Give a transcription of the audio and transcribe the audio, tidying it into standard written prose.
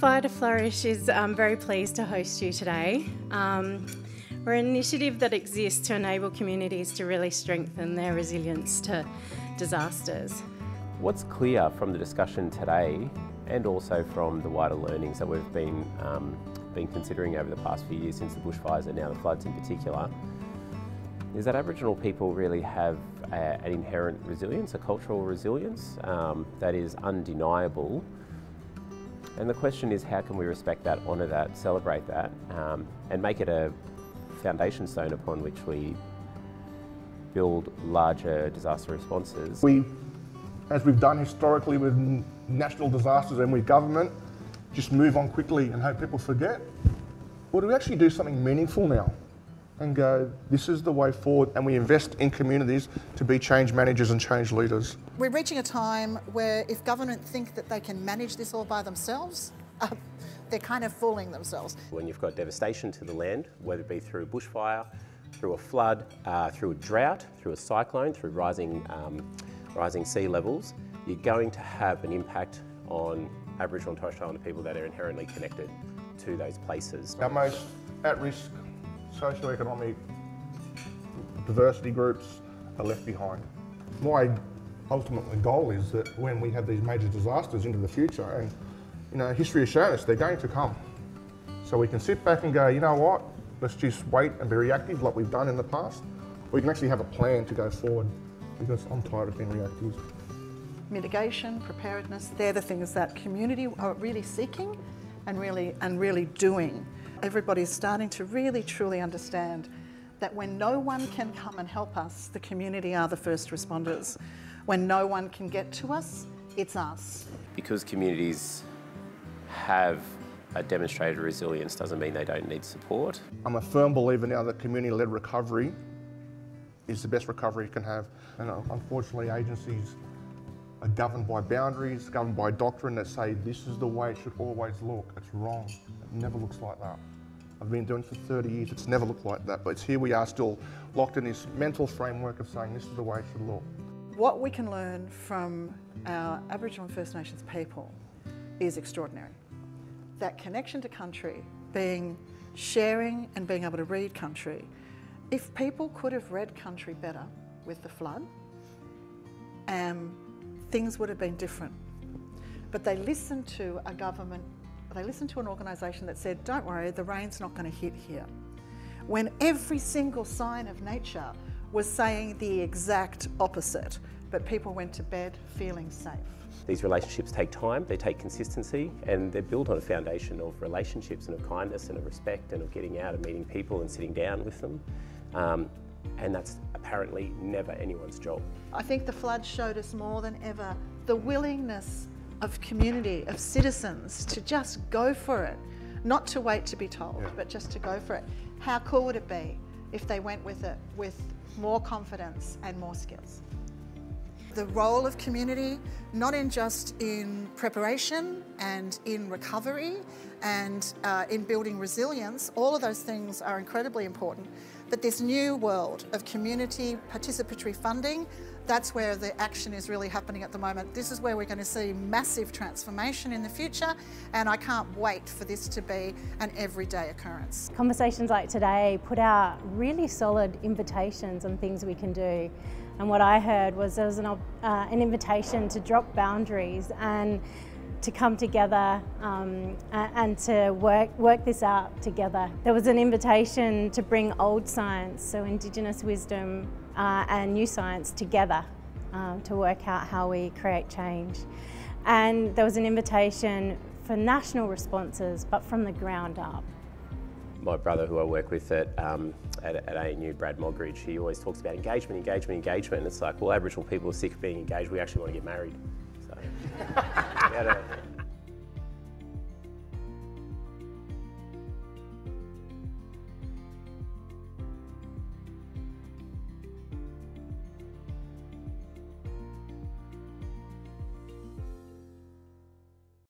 Fire to Flourish is very pleased to host you today. We're an initiative that exists to enable communities to really strengthen their resilience to disasters. What's clear from the discussion today, and also from the wider learnings that we've been considering over the past few years since the bushfires and now the floods in particular, is that Aboriginal people really have an inherent resilience, a cultural resilience that is undeniable. And the question is, how can we respect that, honour that, celebrate that, and make it a foundation stone upon which we build larger disaster responses? As we've done historically with national disasters and with government, just move on quickly and hope people forget? Or do we actually do something meaningful now and go, this is the way forward, and we invest in communities to be change managers and change leaders? We're reaching a time where if government think that they can manage this all by themselves, they're kind of fooling themselves. When you've got devastation to the land, whether it be through a bushfire, through a flood, through a drought, through a cyclone, through rising sea levels, you're going to have an impact on Aboriginal and Torres Strait Islander people that are inherently connected to those places. Our most at-risk socioeconomic diversity groups are left behind. My ultimate goal is that when we have these major disasters into the future, and history has shown us they're going to come, so we can sit back and go, you know what, let's just wait and be reactive like we've done in the past. We can actually have a plan to go forward, because I'm tired of being reactive. Mitigation, preparedness, they're the things that community are really seeking and really doing. Everybody's starting to really truly understand that when no one can come and help us, the community are the first responders. When no one can get to us, it's us. Because communities have a demonstrated resilience doesn't mean they don't need support. I'm a firm believer now that community-led recovery is the best recovery you can have. And unfortunately, agencies are governed by boundaries, governed by doctrine that say this is the way it should always look. It's wrong. It never looks like that. I've been doing it for 30 years. It's never looked like that. But here we are still locked in this mental framework of saying this is the way it should look. What we can learn from our Aboriginal and First Nations people is extraordinary. That connection to country, sharing and being able to read country. If people could have read country better with the flood, things would have been different. But they listened to a government, they listened to an organisation that said, don't worry, the rain's not going to hit here. When every single sign of nature was saying the exact opposite, but people went to bed feeling safe. These relationships take time, they take consistency, and they're built on a foundation of relationships and of kindness and of respect and of getting out and meeting people and sitting down with them. And that's apparently never anyone's job. I think the flood showed us more than ever the willingness of community, of citizens, to just go for it. Not to wait to be told, but just to go for it. How cool would it be if they went with it with more confidence and more skills? The role of community, not just in preparation and in recovery and in building resilience, all of those things are incredibly important. But this new world of community participatory funding, that's where the action is really happening at the moment. This is where we're going to see massive transformation in the future, and I can't wait for this to be an everyday occurrence. Conversations like today put out really solid invitations on things we can do. And what I heard was there was an invitation to drop boundaries and to come together and to work this out together. There was an invitation to bring old science, so Indigenous wisdom and new science together to work out how we create change. And there was an invitation for national responses, but from the ground up. My brother, who I work with at ANU, Brad Mogridge, he always talks about engagement, engagement, engagement. And it's like, well, Aboriginal people are sick of being engaged. We actually want to get married. So we had